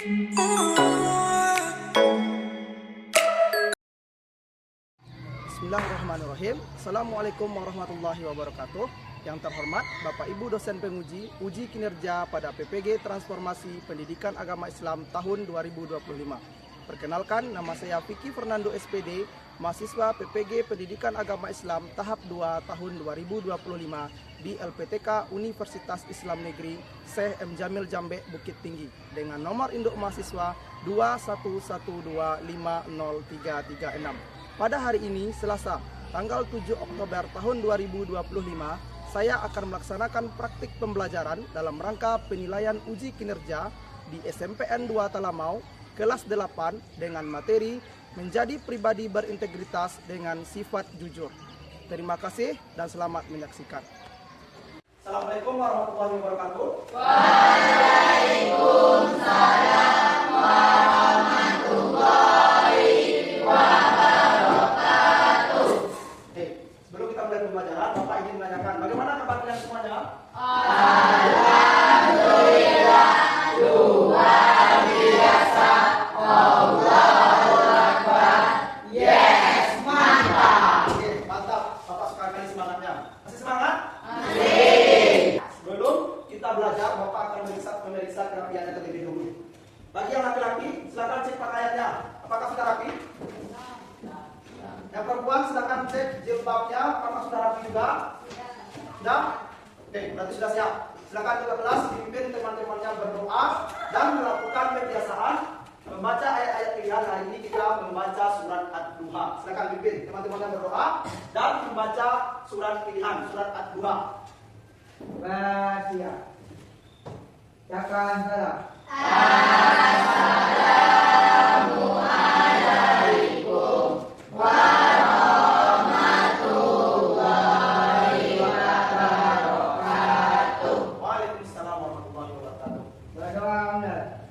Bismillahirrahmanirrahim. Assalamualaikum warahmatullahi wabarakatuh. Yang terhormat Bapak Ibu dosen penguji uji kinerja pada PPG Transformasi Pendidikan Agama Islam tahun 2025. Perkenalkan, nama saya Vicky Fernando SPD, mahasiswa PPG Pendidikan Agama Islam tahap 2 tahun 2025 di LPTK Universitas Islam Negeri Syekh M. Jamil Jambe Bukit Tinggi dengan nomor induk mahasiswa 211250336. Pada hari ini, Selasa, tanggal 7 Oktober tahun 2025, saya akan melaksanakan praktik pembelajaran dalam rangka penilaian uji kinerja di SMPN 2 Talamau, kelas 8 dengan materi menjadi pribadi berintegritas dengan sifat jujur. Terima kasih dan selamat menyaksikan. Assalamualaikum warahmatullahi wabarakatuh. Waalaikumsalam warahmatullahi wabarakatuh. Sebelum kita mulai pembelajaran, Bapak ingin menanyakan bagaimana kabar kalian semuanya? Alhamdulillah, luar biasa. Allahu Akbar. Yes, mantap. Oke, mantap. Bapak suka kali semangatnya. Masih semangat? Masih. Sebelum kita belajar, Bapak akan memeriksa kerapiannya terlebih dahulu. Bagi yang laki-laki, silakan cek pakaiannya. Apakah sudah rapi? Yang perempuan silakan cek jilbabnya. Apakah sudah rapi juga? Sudah? Oke, berarti sudah siap. Silakan juga kelas pimpin teman-temannya berdoa dan melakukan kebiasaan membaca ayat-ayat pilihan. Hari ini kita membaca surat Ad-Duha. Silakan pimpin teman-temannya berdoa dan membaca surat pilihan, surat Ad-Duha. Bahagia. Cakap salah. Assalamualaikum warahmatullahi wabarakatuh. Waalaikumsalam warahmatullahi wabarakatuh. Berdoa benar.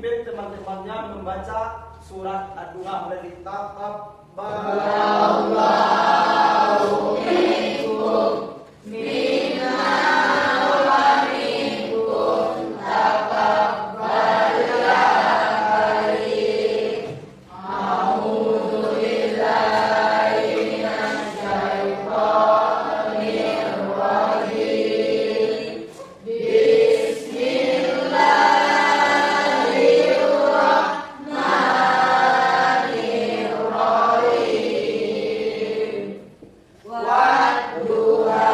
Teman-temannya membaca surat Ad-Duha mulai ditangkap. Allahu minkum minna wa minkum taqabbal ya karim. A'udzu billahi minasy syaithanir rajim. Bismillahirrahmanirrahim. Wadduha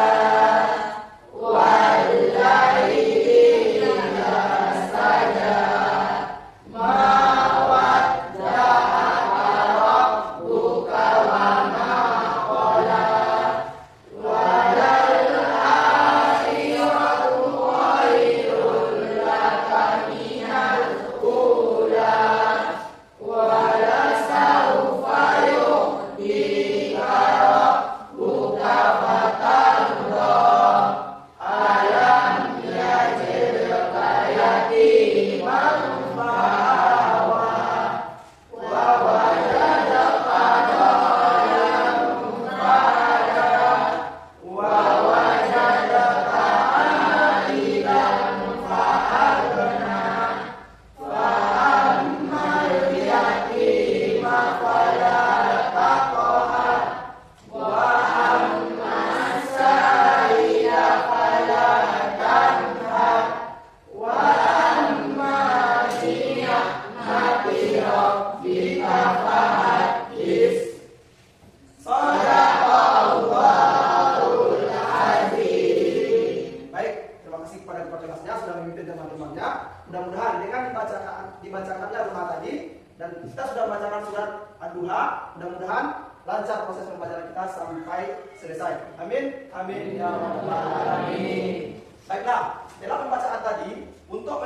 Dan kita sudah membacakan surat Ad-Duha. Mudah-mudahan lancar proses pembelajaran kita sampai selesai. Amin. Amin ya rabbal alamin. Baiklah, dalam pembacaan tadi untuk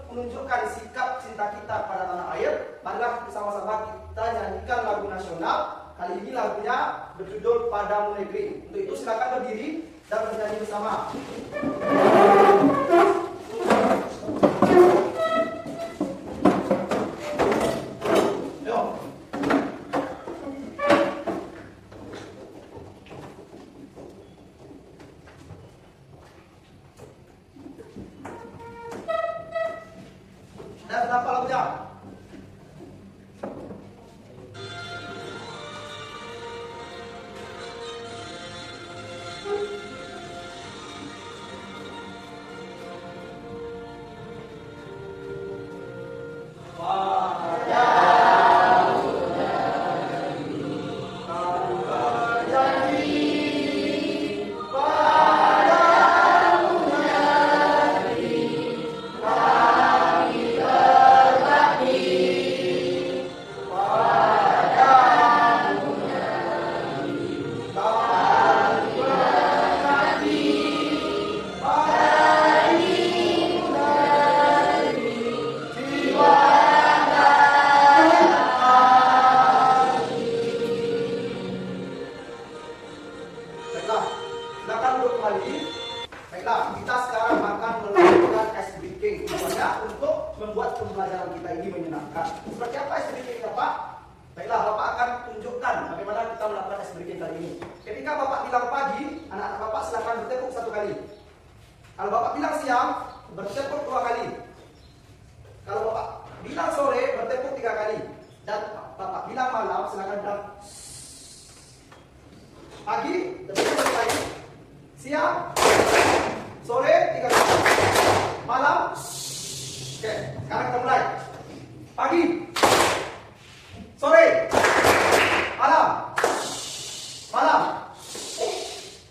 menunjukkan sikap cinta kita pada tanah air, marilah bersama-sama kita nyanyikan lagu nasional. Kali ini lagunya berjudul Padamu Negeri. Untuk itu silakan berdiri dan bernyanyi bersama. Dan berapa lagunya? Silakan duduk kembali. Baiklah, kita sekarang akan melakukan ice breaking semuanya untuk membuat pembelajaran kita ini menyenangkan. Seperti apa ice breaking Bapak? Baiklah, Bapak akan tunjukkan bagaimana kita melakukan ice breaking kali ini. Ketika Bapak bilang pagi, anak-anak Bapak silakan bertepuk 1 kali. Kalau Bapak bilang siang, bertepuk 2 kali. Kalau Bapak bilang sore, bertepuk 3 kali. Dan Bapak bilang malam, silakan bilang pagi, bertepuk 1 kali. Siang, sore 3 kali, malam. Oke, sekarang kita mulai. Pagi, sore, malam,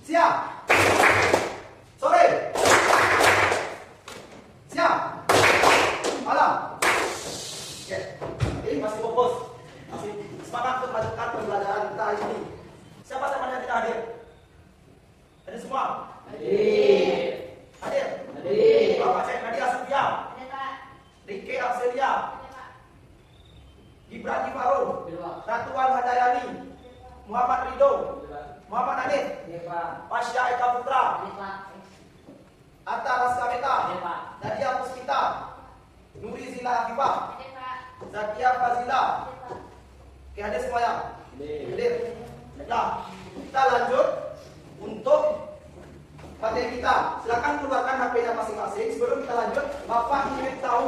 siang, sore, siang, malam. Oke, ini masih fokus, masih semangat untuk melanjutkan pembelajaran kita hari ini. Siapa temannya tidak hadir? Hadir semua? Hadir. Hadir? Hadir. Bapak Cek Nadia Sofia. Ada Pak. Rike Abselia. Ada Pak. Gibran Ifarun. Ratuan Hadayani. Muhammad Ridho. Muhammad Hanif. Pasya Eka Putra. Ada Pak. Atta Raska Meta. Ada Pak. Nadia Puspita. Nuri Zila Afifah. Ada Pak. Zakia Fazila. Ada Pak. Oke, hadir semuanya? Hadir. Nah, kita lanjut untuk materi kita. Silakan keluarkan HP-nya masing-masing. Sebelum kita lanjut, Bapak ingin tahu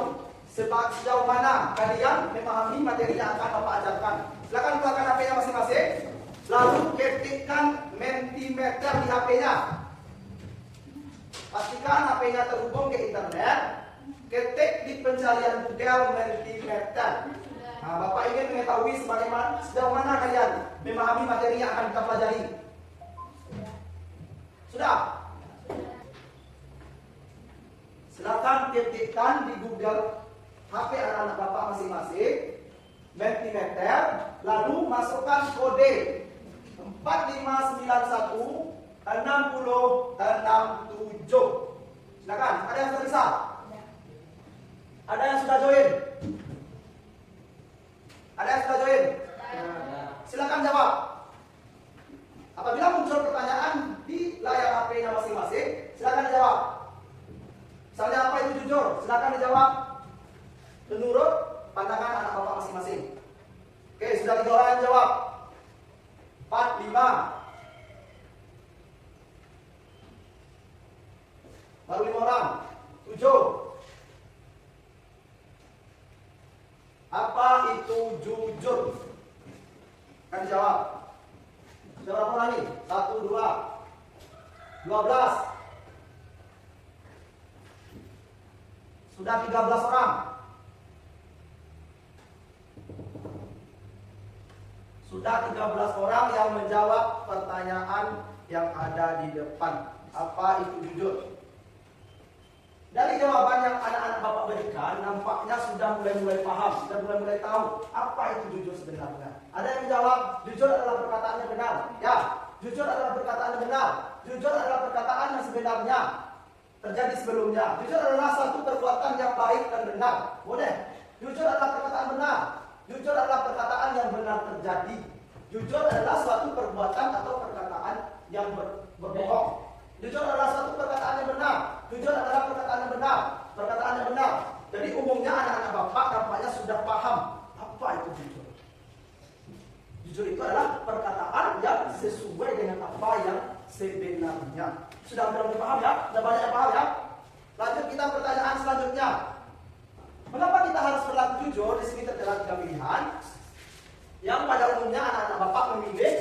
sejauh mana kalian memahami materi yang akan Bapak ajarkan. Silakan keluarkan HP-nya masing-masing. Lalu ketikkan Mentimeter di HP-nya. Pastikan HP-nya terhubung ke internet. Ketik di pencarian Google Mentimeter. Nah, Bapak ingin mengetahui sejauh mana kalian memahami materi yang akan kita pelajari. Sudah? Silakan ketikkan di Google HP anak-anak Bapak masing-masing Mentimeter, lalu masukkan kode 4591 6067. Silakan, ada yang sudah bisa? Ada yang sudah join? Ada yang sudah join? Silakan jawab. Apabila muncul pertanyaan di layar HP-nya masing-masing, silakan dijawab. Misalnya apa itu jujur? Silakan dijawab menurut pandangan anak Bapak masing-masing. Oke, sudah 3 orang yang jawab. 4, 5. Baru 5 orang. 7. Apa itu jujur? Kan dijawab. Sudah berapa orang nih? 1, 2, 12. Sudah 13 orang. Sudah 13 orang yang menjawab pertanyaan yang ada di depan. Apa itu jujur? Dari jawaban yang anak-anak Bapak berikan, nampaknya sudah mulai paham, sudah mulai tahu apa itu jujur sebenarnya. Ada yang menjawab, jujur adalah perkataan yang benar. Ya, jujur adalah perkataan yang benar. Jujur adalah perkataan yang sebenarnya terjadi sebelumnya. Jujur adalah satu perbuatan yang baik dan benar. Boleh. Jujur adalah perkataan benar. Jujur adalah perkataan yang benar terjadi. Jujur adalah suatu perbuatan atau perkataan yang berbohong. Jujur adalah suatu perkataan yang benar. Jujur adalah perkataan yang benar. Perkataan yang benar. Jadi umumnya anak-anak Bapak nampaknya sudah paham apa itu jujur. Jujur itu adalah perkataan yang sesuai dengan apa yang sebenarnya. Sudah mulai paham ya? Sudah banyak yang paham ya? Lanjut kita pertanyaan selanjutnya. Mengapa kita harus berlaku jujur? Di sini terdapat 3 pilihan. Yang pada umumnya anak-anak Bapak memilih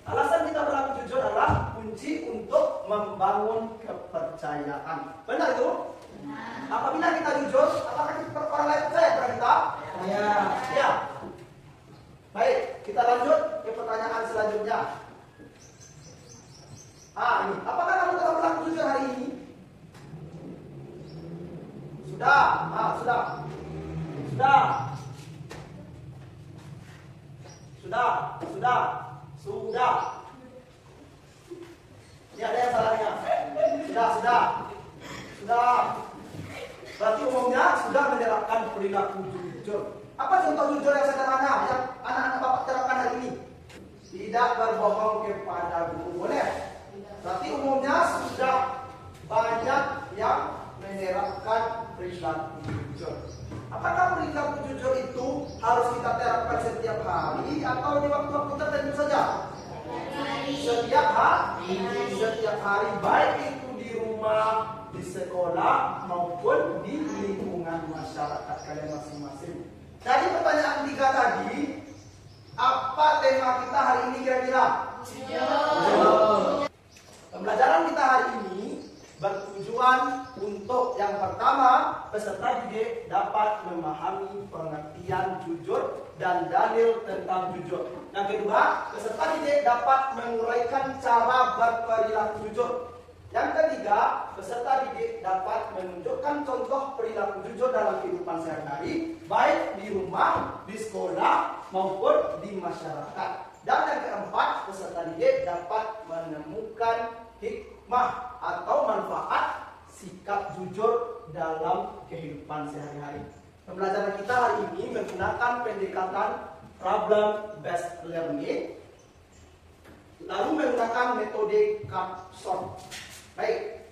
alasan kita berlaku jujur adalah kunci untuk membangun kepercayaan. Benar itu? Apabila kita jujur, apakah orang lain percaya kepada kita? Ya. Baik, kita lanjut ke pertanyaan selanjutnya. Ini, apakah kamu telah berlaku jujur hari ini? Sudah. Ini ada yang salahnya. Sudah. Berarti umumnya sudah menerapkan perilaku jujur. Apa contoh jujur yang sederhana yang anak-anak Bapak terapkan hari ini? Tidak berbohong kepada guru. Boleh? Berarti umumnya sudah banyak yang menerapkan perilaku jujur. Apakah perilaku jujur itu harus kita terapkan setiap hari atau di waktu-waktu tertentu saja? Setiap hari, baik itu di rumah, di sekolah maupun di lingkungan masyarakat kalian masing-masing. Jadi pertanyaan 3 tadi, apa tema kita hari ini kira-kira? Pembelajaran kita hari ini bertujuan untuk yang pertama, peserta didik dapat memahami pengertian jujur dan dalil tentang jujur. Yang kedua, peserta didik dapat menguraikan cara berperilaku jujur. Yang ketiga, peserta didik dapat menunjukkan contoh perilaku jujur dalam kehidupan sehari-hari, baik di rumah, di sekolah, maupun di masyarakat. Dan yang keempat, peserta didik dapat menemukan hikmah atau manfaat sikap jujur dalam kehidupan sehari-hari. Pembelajaran kita hari ini menggunakan pendekatan problem based learning, lalu menggunakan metode capstone. Baik,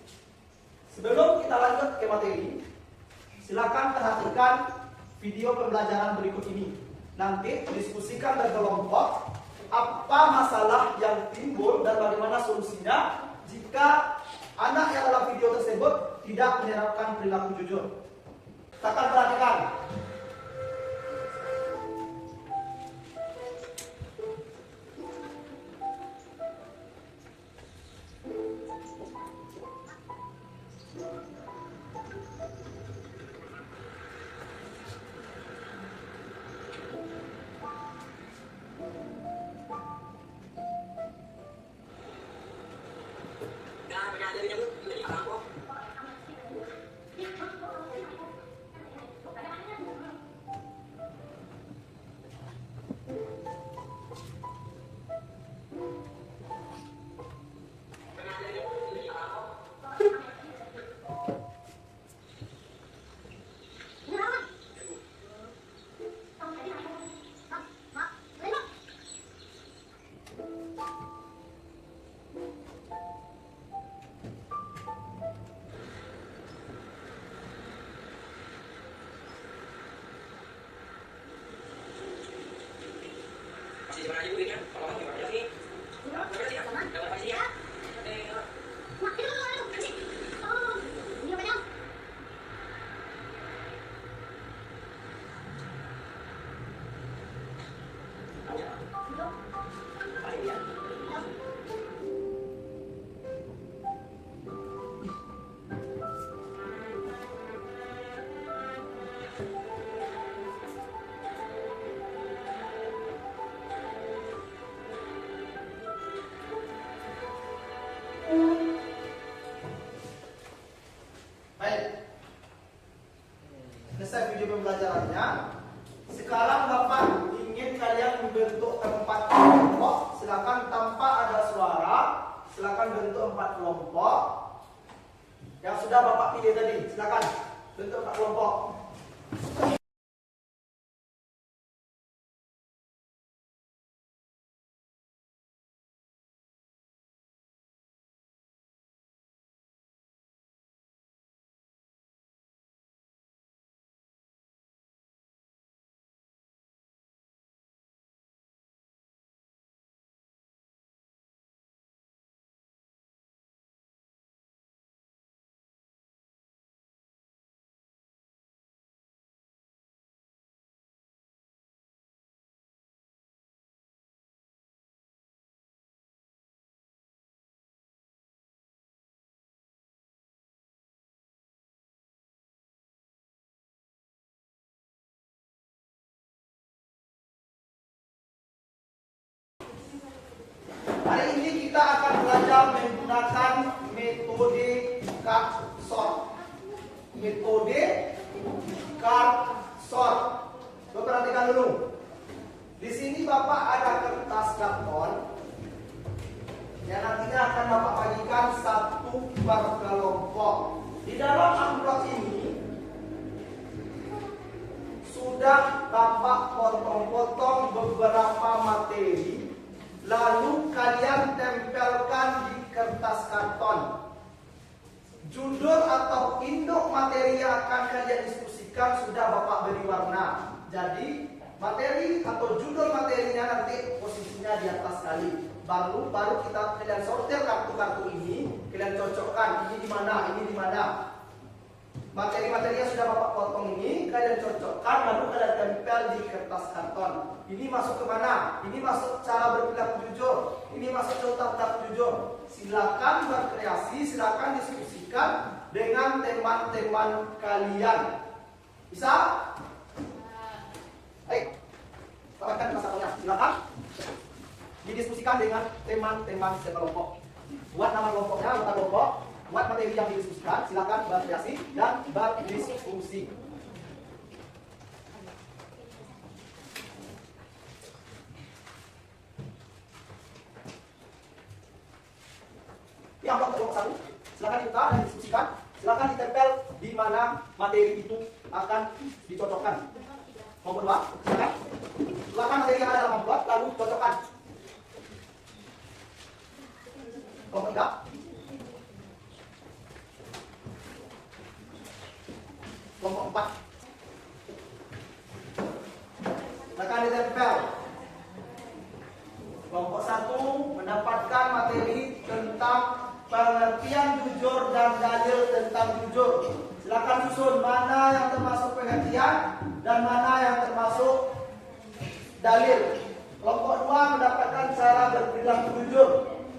sebelum kita lanjut ke materi, silakan perhatikan video pembelajaran berikut ini. Nanti diskusikan berkelompok apa masalah yang timbul dan bagaimana solusinya jika anak yang dalam video tersebut tidak menerapkan perilaku jujur. Silakan perhatikan. Gimana aja budenya? Kalau kamu gimana sih? Gimana sih? Dapat apa sih ya? ini tadi. Silakan bentuk kelompok. Hari ini kita akan belajar menggunakan metode card sort. Metode card sort. Bapak perhatikan dulu. Di sini Bapak ada kertas karton yang nantinya akan Bapak bagikan satu per kelompok. Di dalam amplop ini sudah Bapak potong-potong beberapa materi. Lalu kalian tempelkan di kertas karton. Judul atau induk materi yang akan kalian diskusikan sudah Bapak beri warna. Jadi materi atau judul materinya nanti posisinya di atas sekali. Baru kita kalian sortir kartu-kartu ini, kalian cocokkan ini di mana, ini di mana. Materi-materinya sudah Bapak potong ini, kalian cocokkan, lalu kalian tempel di kertas karton. Ini masuk ke mana? Ini masuk cara berperilaku jujur. Ini masuk contoh perilaku jujur. Silakan berkreasi, silakan diskusikan dengan teman-teman kalian. Bisa? Baik. Sampaikan masalahnya. Silakan didiskusikan dengan teman-teman sekelompok. Buat nama kelompoknya, anggota kelompok. Buat materi yang didiskusikan, silakan berkreasi dan berdiskusi. Yang kelompok 1, silakan dibuka dan didiskusikan. Silakan ditempel di mana materi itu akan dicocokkan. Kelompok 2, silakan. Silakan materi yang ada dalam amplop lalu cocokkan. Kelompok 3. Kelompok 4. Silakan ditempel. Kelompok 1 mendapatkan materi tentang pengertian jujur dan dalil tentang jujur. Silakan susun mana yang termasuk pengertian dan mana yang termasuk dalil. Kelompok 2 mendapatkan cara berperilaku jujur.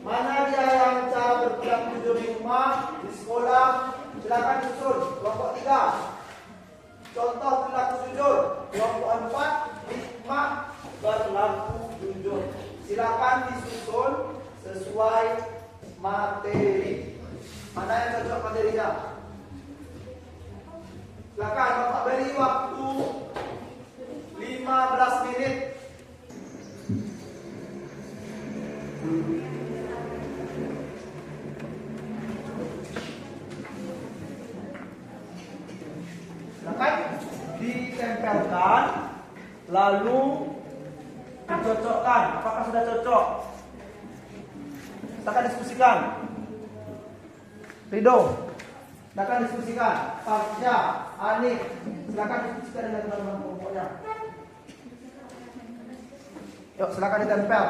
Mana dia yang cara berperilaku jujur di rumah, di sekolah. Silakan susun. Kelompok 3 contoh perilaku jujur. Kelompok 4 hikmah berlaku jujur. Silakan disusun sesuai materi. Mana yang cocok materinya? Silakan Bapak beri waktu 15 menit. Silakan ditempelkan lalu dicocokkan. Apakah sudah cocok? Silakan diskusikan. Ridho, silakan diskusikan. Pasya, Anif, silakan diskusikan dengan teman-teman kelompoknya. Yuk, silakan ditempel.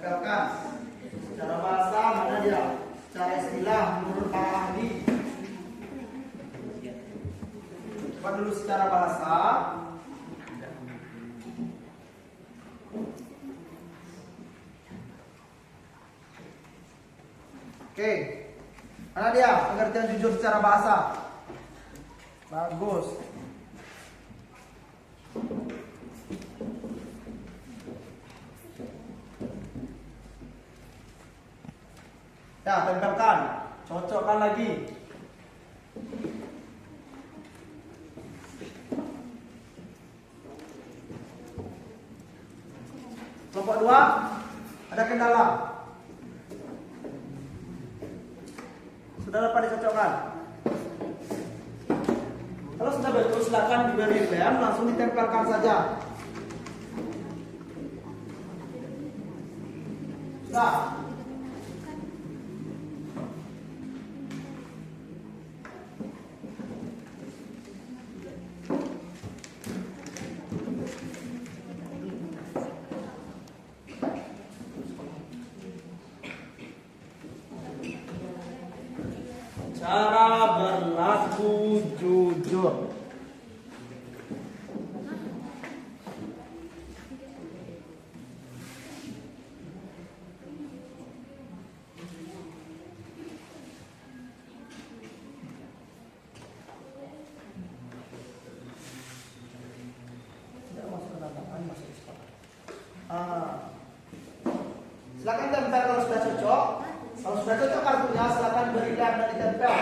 tempelkan. Secara bahasa mana dia? Secara istilah menurut para ahli. Coba dulu secara bahasa. Oke, mana dia pengertian jujur secara bahasa? Bagus. Ya, tempelkan, cocokkan lagi. Kelompok 2 ada kendala. Sudah dapat dicocokkan. Kalau sudah betul, silakan diberi lem, langsung ditempelkan saja. Sudah. Cara berlaku jujur. Silakan tempel kalau sudah cocok. Kalau sudah cocok kartunya, silakan beri lem dan ditempel.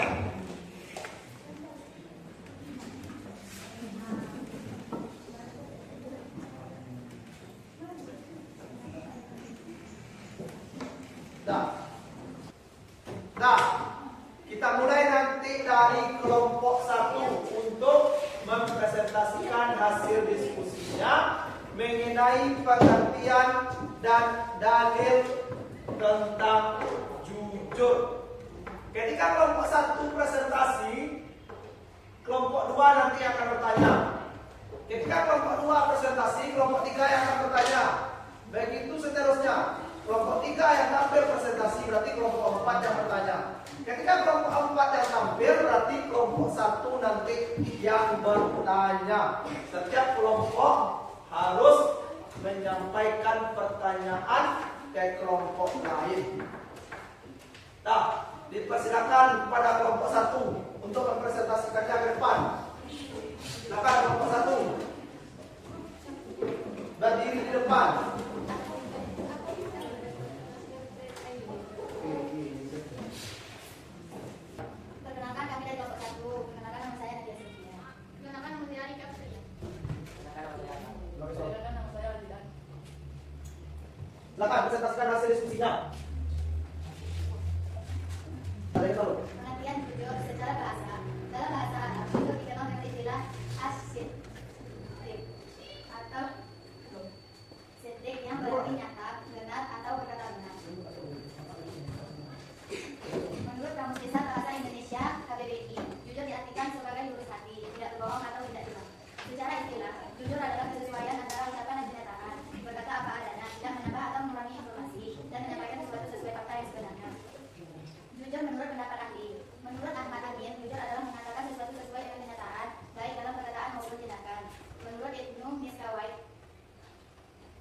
Nah, kita mulai nanti dari kelompok 1 untuk mempresentasikan hasil diskusinya mengenai pengertian dan dalil tentang jujur. Ketika kelompok 1 presentasi, kelompok 2 nanti akan bertanya. Ketika kelompok 2 presentasi, kelompok 3 yang akan bertanya. Begitu seterusnya. Kelompok 3 yang tampil presentasi, berarti kelompok 4 yang bertanya. Ketika kelompok 4 yang tampil, berarti kelompok 1 nanti yang bertanya. Setiap kelompok harus menyampaikan pertanyaan ke kelompok lain. Nah, dipersilakan kepada kelompok 1 untuk mempresentasikannya ke depan. Silakan kelompok 1 berdiri di depan. Perkenalkan, kami dari kelompok 1. Perkenalkan, nama saya Nadia Cynthia. Perkenalkan, nama saya Rika Surya. Perkenalkan, nama saya Aldian. Silakan presentasikan hasil diskusinya. Ada yang tahu? Pengertian jujur secara bahasa. Dalam bahasa Arab, jujur dikenal dengan istilah as-sidq atau sidq yang berarti nyata, benar atau berkata benar. Menurut Kamus Besar Bahasa Indonesia KBBI, jujur diartikan sebagai lurus hati, tidak berbohong atau tidak curang. Secara istilah, jujur adalah kesesuaian antara ucapan dan kenyataan, berkata apa adanya, tidak menambah atau mengurangi informasi, dan menyampaikan sesuatu sesuai fakta yang sebenarnya. Jujur menurut pendapat ahli. Menurut Ahmad Amin, jujur adalah mengatakan sesuatu sesuai dengan kenyataan, baik dalam perkataan maupun tindakan. Menurut Ibnu Miskawai,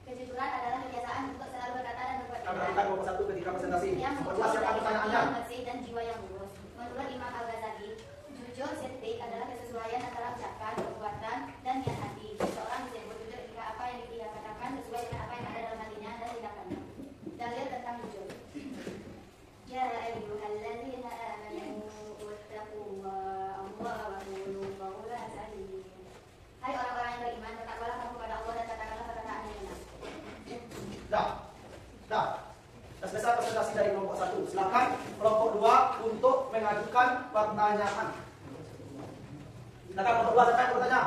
kejujuran adalah kebiasaan untuk selalu berkata dan berbuat Kita perhatikan kelompok 1 ketika presentasi. yang Mempersiapkan pertanyaannya. bersih dan jiwa yang lurus. Menurut Imam Al-Ghazali, jujur sidq adalah kesesuaian antara ucapan, perbuatan, dan niat hati. Seseorang disebut jujur ketika apa yang dia katakan sesuai dengan apa yang ada dalam hatinya dan tindakannya. Dalil tentang jujur. Ya ayyuhalladzina amanu wattaqullaha wa qulu qawlan sadida. Hai orang-orang yang beriman, bertakwalah kamu kepada Allah dan katakanlah perkataan yang benar. Dah. Selesai presentasi dari kelompok 1. Silakan kelompok 2 untuk mengajukan pertanyaan. Silakan kelompok 2 siapa yang bertanya?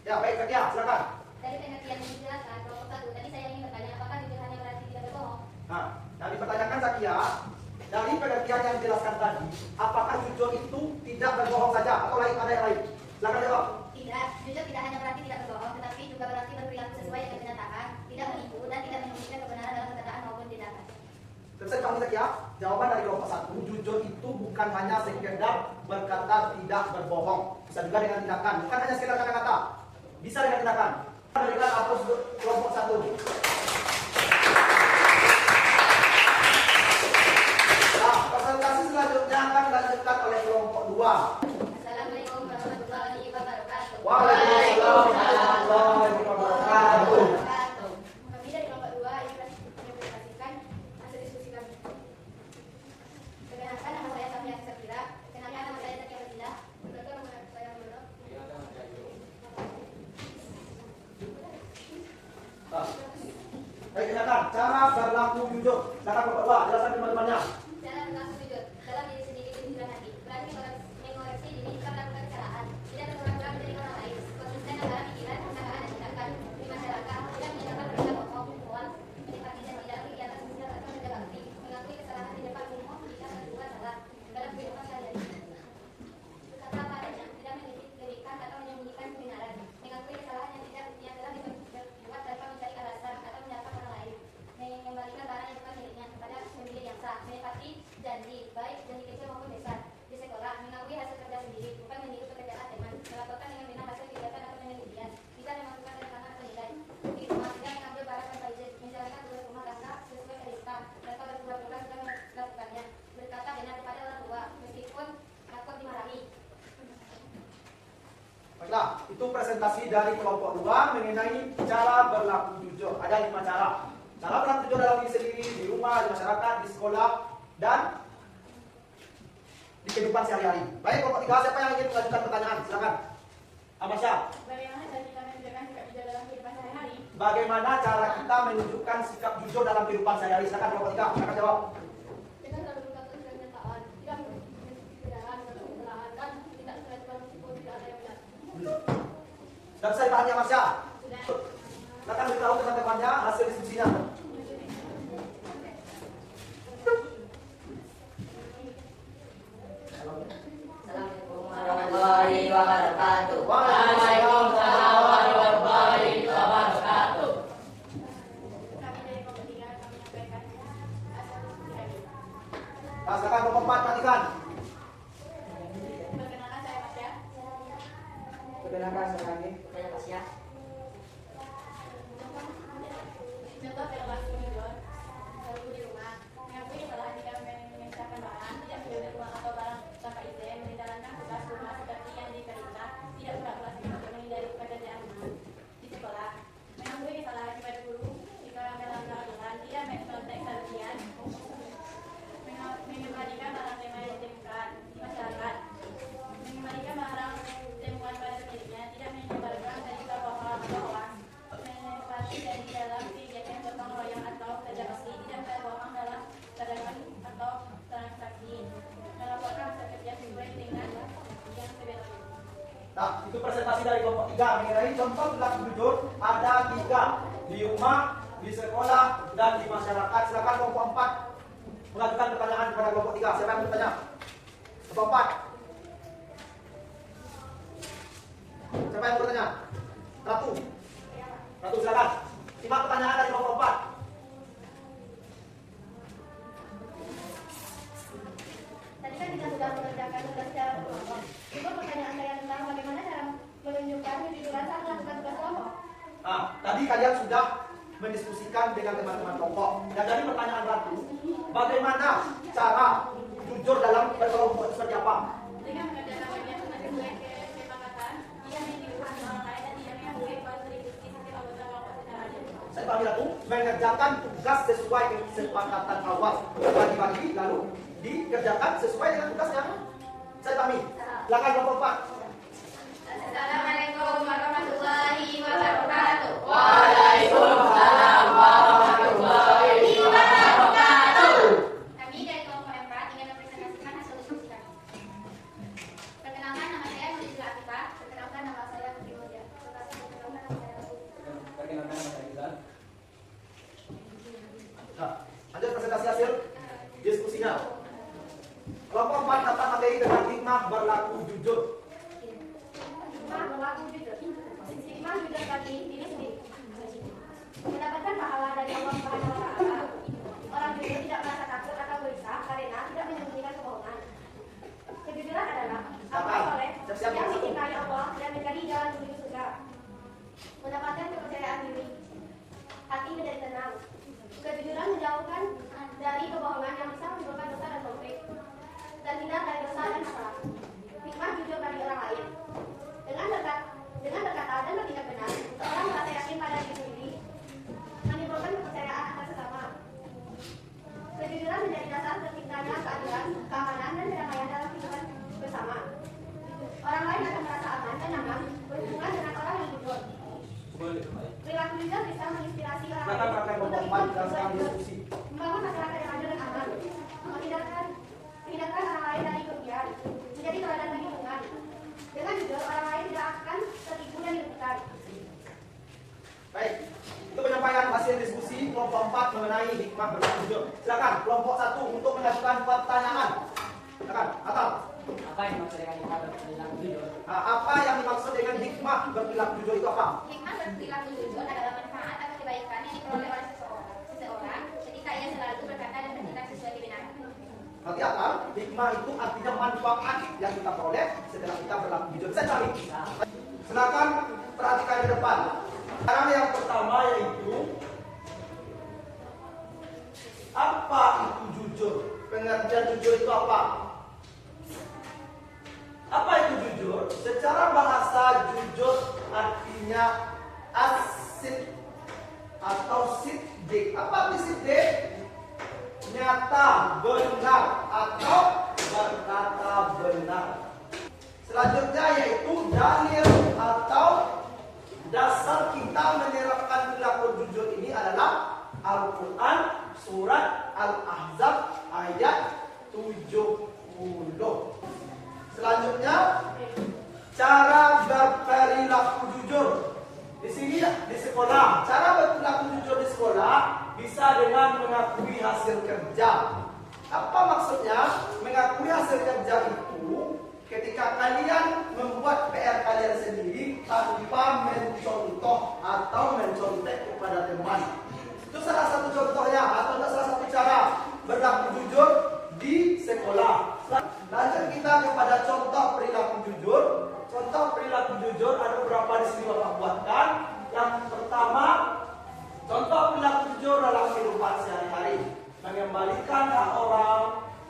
Ya, baik, Katia, silakan. Dari pengertian yang dijelaskan kelompok 1, tadi saya ingin bertanya apakah jujur hanya berarti tidak berbohong? Nah, yang dipertanyakan Zakia, dari pengertian yang dijelaskan tadi, apakah jujur itu tidak berbohong saja atau lain ada yang lain? Silakan jawab. Tidak, jujur tidak hanya berarti tidak berbohong, tetapi juga berarti berperilaku sesuai dengan kenyataan, tidak menipu dan tidak menyembunyikan kebenaran dalam perkataan maupun tindakan. kamu ya, jawaban dari kelompok 1, jujur itu bukan hanya sekedar berkata tidak berbohong. Bisa juga dengan tindakan, bukan hanya sekedar kata-kata. Bisa dengan tindakan. Berikan aplaus untuk kelompok 1. Nah, presentasi selanjutnya akan dilanjutkan oleh kelompok 2. Assalamualaikum warahmatullahi wabarakatuh. Waalaikumsalam warahmatullahi wabarakatuh. Kami dari kelompok 2 ingin mempresentasikan hasil diskusi kami. Perkenalkan, nama saya Samia Sakira. Perkenalkan, nama saya Zakia Fadilah. Perkenalkan, nama saya Murno. Baik, silakan. Cara berlaku jujur. Silakan kelompok 2, jelaskan teman-temannya. Cara berlaku jujur dalam diri sendiri dan juga hati. Berani mengoreksi diri jika melakukan kesalahan. Tidak berpura-pura menjadi orang lain. Konsisten dalam pikiran, perkataan dan tindakan di masyarakat. Tidak menyatakan berita bohong, hoax, menepati janji dalam kegiatan sosial atau kerja bakti. Mengakui kesalahan di depan umum jika berbuat salah dalam kehidupan sehari-hari. Berkata apa adanya, tidak melebihkan atau menyembunyikan kebenaran. Mengakui kesalahan yang telah dibuat tanpa mencari alasan atau menyalahkan orang lain. Mengembalikan barang yang bukan miliknya kepada pemilik yang sah. Menepati janji, baik janji kecil maupun besar. Di sekolah, mengakui hasil kerja sendiri, bukan meniru pekerjaan teman. Melaporkan dengan benar hasil kegiatan atau penelitian. Tidak melakukan rekaman atau nilai. Di rumah, tidak mengambil barang tanpa izin. Menjalankan tugas rumah tangga sesuai perintah. Tanpa berpura-pura sudah melakukannya. Berkata benar kepada orang tua, meskipun takut dimarahi. Baiklah, itu presentasi dari kelompok 2 mengenai cara berlaku jujur. Ada 5 cara. Cara berlaku jujur dalam diri sendiri, di rumah, di masyarakat, di sekolah, dan di kehidupan sehari-hari. Baik, kelompok 3, siapa yang ingin mengajukan pertanyaan? Silakan. Amasya. Bagaimana cara kita menunjukkan sikap jujur dalam kehidupan sehari-hari? Bagaimana cara kita menunjukkan sikap jujur dalam kehidupan sehari-hari? Silakan kelompok 3, silakan jawab. Dengan selalu mengungkapkan kenyataan, tidak menutupi kebenaran atau kesalahan, dan tidak selektif meskipun tidak ada yang benar. Sudah bisa dipahami Amasya? Sudah. Silakan beritahu teman-temannya hasil diskusinya. Assalamualaikum warahmatullahi wabarakatuh. Waalaikumsalam warahmatullahi wabarakatuh. Kami dari kelompok 3 kami menyampaikan hasil diskusi kami. Nah, silakan kelompok 4, perhatikan. Perkenalkan, saya Masya. Perkenalkan sekali. Saya Pasya. Contoh berlaku jujur selalu di rumah. Mengakui kesalahan jika mengerjakan barang, tidak menjual uang atau barang tanpa izin, menjalankan tugas rumah seperti yang diperintah, tidak pura-pura untuk menghindari pekerjaan rumah. Di sekolah, mengakui kesalahan kepada guru jika melanggar aturan, tidak mencontek kelebihan, mengembalikan barang teman yang ditemukan di masyarakat, mengembalikan barang temuan pada pemiliknya, tidak menyebarkan berita bohong atau hoax, menepati janji dalam kegiatan gotong royong atau kerja bakti, tidak berbohong dalam perdagangan atau transaksi, melaporkan hasil kerja sesuai dengan yang sebenarnya. Nah, itu presentasi dari kelompok 3 mengenai contoh berlaku jujur ada 3 di rumah, di sekolah, dan di masyarakat. Silakan kelompok 4 mengajukan pertanyaan kepada kelompok 3. Siapa yang bertanya? Kelompok 4. Siapa yang bertanya? Ratu. Ratu, silakan. Simak pertanyaan dari kelompok 4. Tadi kan kita sudah mengerjakan tugas secara kelompok. Juga pertanyaan saya tentang bagaimana cara menunjukkan kejujuran saat melakukan tugas kelompok. Nah, tadi kalian sudah mendiskusikan dengan teman-teman kelompok. Dan dari pertanyaan Ratu, bagaimana cara jujur dalam berkelompok seperti apa? Dengan mengerjakan bagian tugas sesuai kesepakatan, tidak menirukan orang lain dan tidak mengakui kontribusi setiap anggota kelompok secara adil. Saya pahami Ratu, mengerjakan tugas sesuai kesepakatan awal. Bagi-bagi lalu dikerjakan sesuai dengan tugasnya. Saya pahami. Silakan kelompok 4. Assalamualaikum warahmatullahi wabarakatuh. Waalaikumsalam warahmatullahi wabarakatuh. Kami dari kelompok 4 ingin mempresentasikan hasil diskusi kami. Perkenalkan, nama saya Nurul Atifah. Perkenalkan, nama saya Putri Mulia. Perkenalkan, nama saya Ratu. Perkenalkan nama saya Iqbal. Nah, lanjut presentasi hasil diskusinya. Kelompok 4 dapat materi dengan hikmah berlaku jujur. Hikmah berlaku jujur. Hikmah jujur bagi diri sendiri. Mendapatkan pahala dari Allah Subhanahu wa Ta'ala. Orang jujur tidak merasa takut tenang. Kejujuran menjauhkan dari kebohongan yang bisa menimbulkan dosa dan konflik. Terhindar dari dosa dan masalah. Hikmah jujur bagi orang lain. Dengan berkata dan bertindak benar, seorang merasa yakin pada diri sendiri, menimbulkan kepercayaan atas sesama. Kejujuran menjadi dasar terciptanya keadilan, keamanan, dan kedamaian dalam kehidupan bersama. Orang lain akan merasa aman dan nyaman berhubungan dengan orang yang jujur. Perilaku jujur bisa menginspirasi orang lain untuk ikut jujur, membangun masyarakat yang adil dan aman, menghindarkan orang lain dari kerugian, menjadi teladan bagi lingkungan. Dengan jujur, orang lain tidak akan tertipu dan dirugikan. Baik, itu penyampaian hasil diskusi kelompok 4 mengenai hikmah berlaku jujur. Silakan kelompok 1 untuk mengajukan pertanyaan. Silakan, Atal. Apa yang dimaksud dengan hikmah berperilaku jujur? Apa yang dimaksud dengan hikmah berperilaku jujur itu apa? Hikmah berperilaku jujur adalah manfaat atau kebaikan yang diperoleh oleh seseorang ketika ia selalu berkata dan bertindak sesuai kebenaran. Nanti Atal, hikmah itu artinya manfaat yang kita peroleh setelah kita berlaku jujur. Saya cari. Silakan perhatikan ke depan. Sekarang yang pertama yaitu apa itu jujur? Pengertian jujur itu apa? Apa itu jujur? Secara bahasa jujur artinya asid atau siddiq. Apa arti siddiq? Nyata, benar atau berkata benar. Selanjutnya yaitu dalil atau dasar kita menerapkan perilaku jujur ini adalah Al-Quran surat Al-Ahzab ayat 70. Selanjutnya cara berperilaku jujur. Di sini di sekolah, cara berperilaku jujur di sekolah bisa dengan mengakui hasil kerja. Apa maksudnya? Mengakui hasil kerja itu ketika kalian membuat PR kalian sendiri tanpa mencontoh atau mencontek kepada teman. Itu salah satu contohnya atau salah satu cara berlaku jujur di sekolah. Lanjut kita kepada contoh perilaku jujur. Contoh perilaku jujur ada beberapa di sini Bapak buatkan. Yang pertama, contoh perilaku jujur dalam kehidupan sehari-hari. Mengembalikan hak orang,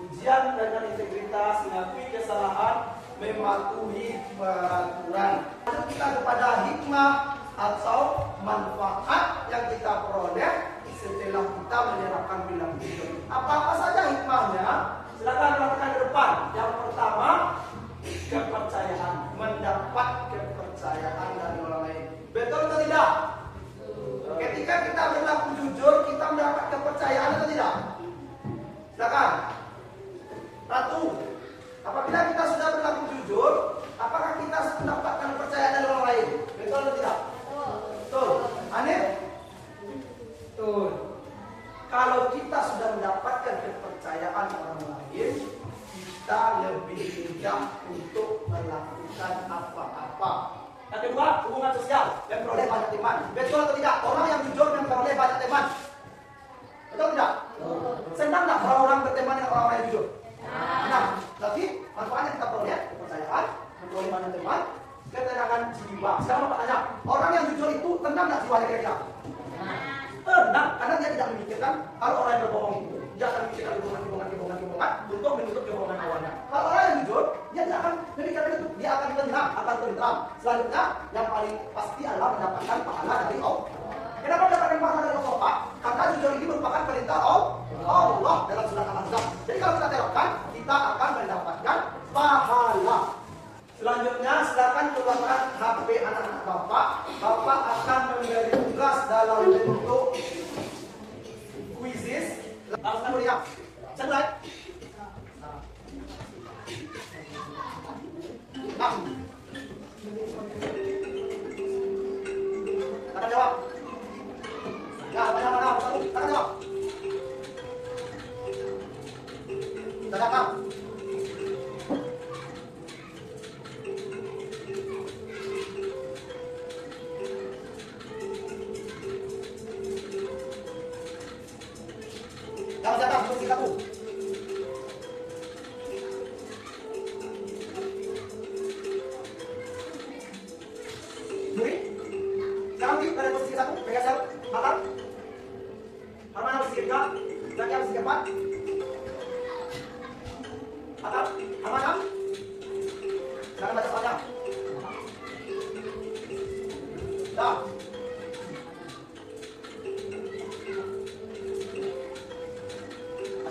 ujian dengan integritas, mengakui kesalahan, mematuhi peraturan. Lanjut kita kepada hikmah atau manfaat yang kita peroleh setelah kita menerapkan perilaku jujur. Apa-apa saja hikmahnya? Silakan perhatikan ke depan. Yang pertama, kepercayaan, mendapat kepercayaan dari orang lain. Betul atau tidak? Ketika kita berlaku jujur, kita mendapat kepercayaan atau tidak? Silakan. Ratu, apabila kita sudah berlaku jujur, apakah kita mendapatkan kepercayaan dari orang lain? Betul atau tidak? Betul. Aneh? Betul. Kalau kita sudah mendapatkan kepercayaan orang lain, kita lebih mudah untuk melakukan apa-apa. Yang kedua, hubungan sosial yang memperoleh banyak teman. Betul atau tidak? Orang yang jujur memperoleh banyak teman. Betul tidak? Senang tak orang-orang berteman dengan orang yang jujur? Nah, berarti manfaatnya kita peroleh kepercayaan, memperoleh banyak teman, ketenangan jiwa. Sekarang Bapak tanya, orang yang jujur itu tenang tak jiwanya kira-kira? Tenang, karena dia tidak memikirkan kalau orang yang berbohong itu. Dia akan memikirkan kebohongan untuk menutup kebohongan awalnya. Kalau orang yang jujur, dia tidak akan memikirkan itu. Dia akan tenang, akan tentram. Selanjutnya, yang paling pasti adalah mendapatkan pahala dari Allah. Kenapa mendapatkan pahala dari Allah, Pak? Karena jujur ini merupakan perintah Allah dalam surat Al-Ahzab. Jadi kalau kita terapkan, kita akan mendapatkan pahala. Selanjutnya, silakan keluarkan HP anak-anak Bapak. Bapak akan memberi tugas dalam bentuk quizzes. Langsung melihat. Selesai. Nah. Akan jawab. Ya, mana? Akan jawab. Tanyakan. Jangan jatuh, mesti kaku. Juri, sekarang di pada posisi 1, pegang sel, makan. depan. Atap, aman. Jangan baca panjang. Dah.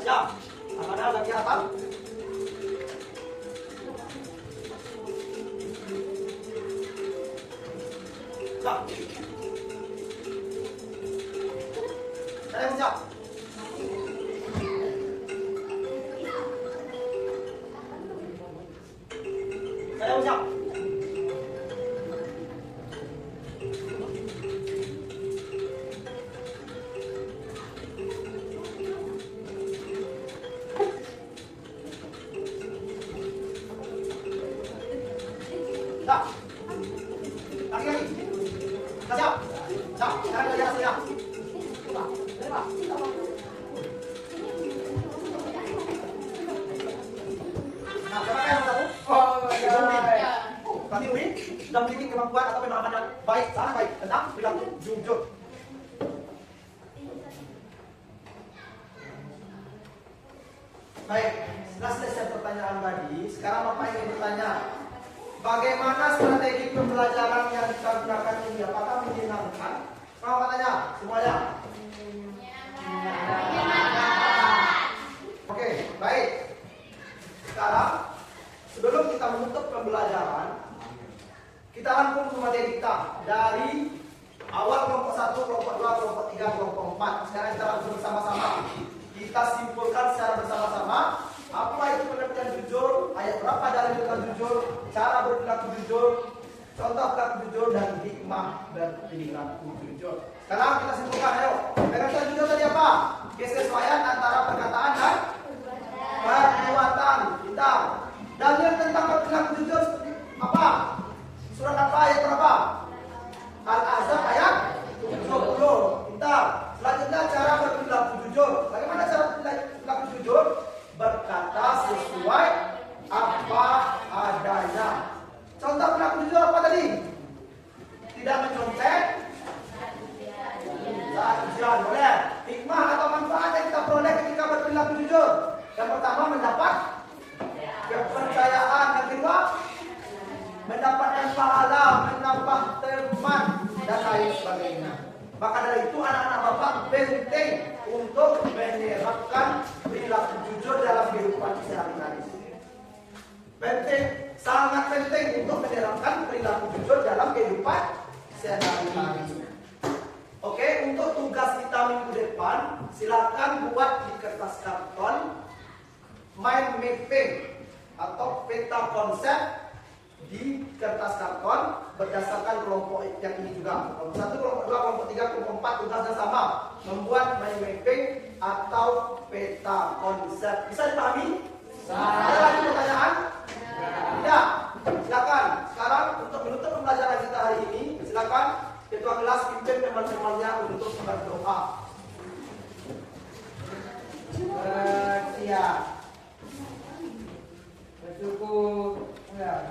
Siap. Amanah lagi atap. Siap. Saya siap. Saya siap. Siap. Lagi. Siap. Siap. Sekarang lagi siap. Nah, siapa yang satu? Kami Win sudah memiliki kemampuan atau pemahaman yang baik, sangat baik tentang perilaku jujur. Baik, setelah selesai pertanyaan tadi, sekarang Bapak ingin bertanya, bagaimana strategi pembelajaran yang kita gunakan ini? Apakah menyenangkan? Mau tanya semuanya? Oke, baik. Sekarang, sebelum kita menutup pembelajaran, kita rangkum materi kita dari awal kelompok 1, kelompok 2, kelompok 3, kelompok 4. Sekarang kita langsung bersama-sama. Kita simpulkan secara bersama-sama apa itu pengertian jujur, ayat berapa dari tentang jujur, cara berperilaku jujur, contoh perilaku jujur, dan hikmah berperilaku jujur. Sekarang kita simpulkan, ayo. Pengertian jujur tadi apa? Kesesuaian antara perkataan dan perbuatan kita. Dalil tentang berperilaku jujur seperti apa? Surat apa, ayat berapa? Al-Ahzab ayat 70. Kita selanjutnya cara berperilaku jujur. Bagaimana cara berperilaku jujur? Berkata sesuai apa adanya. Contoh perilaku jujur apa tadi? Tidak mencontek saat ujian, boleh. Hikmah atau manfaat yang kita peroleh ketika berperilaku jujur. Yang pertama mendapat kepercayaan, yang kedua mendapatkan pahala, menambah teman, dan lain sebagainya. Maka dari itu anak-anak Bapak penting untuk menerapkan perilaku jujur dalam kehidupan sehari-hari. Penting, sangat penting untuk menerapkan perilaku jujur dalam kehidupan sehari-hari. Oke, untuk tugas kita minggu depan, silakan buat di kertas karton mind mapping atau peta konsep di kertas karton berdasarkan kelompok yang ini juga. Kelompok 1, kelompok 2, kelompok 3, kelompok 4 tugasnya sama, membuat mind mapping atau peta konsep. Bisa dipahami? Ada lagi pertanyaan? Ya, silakan. Sekarang untuk menutup pembelajaran kita hari ini, silakan ketua kelas pimpin teman-temannya untuk berdoa. Siap. Bersyukur. Ya.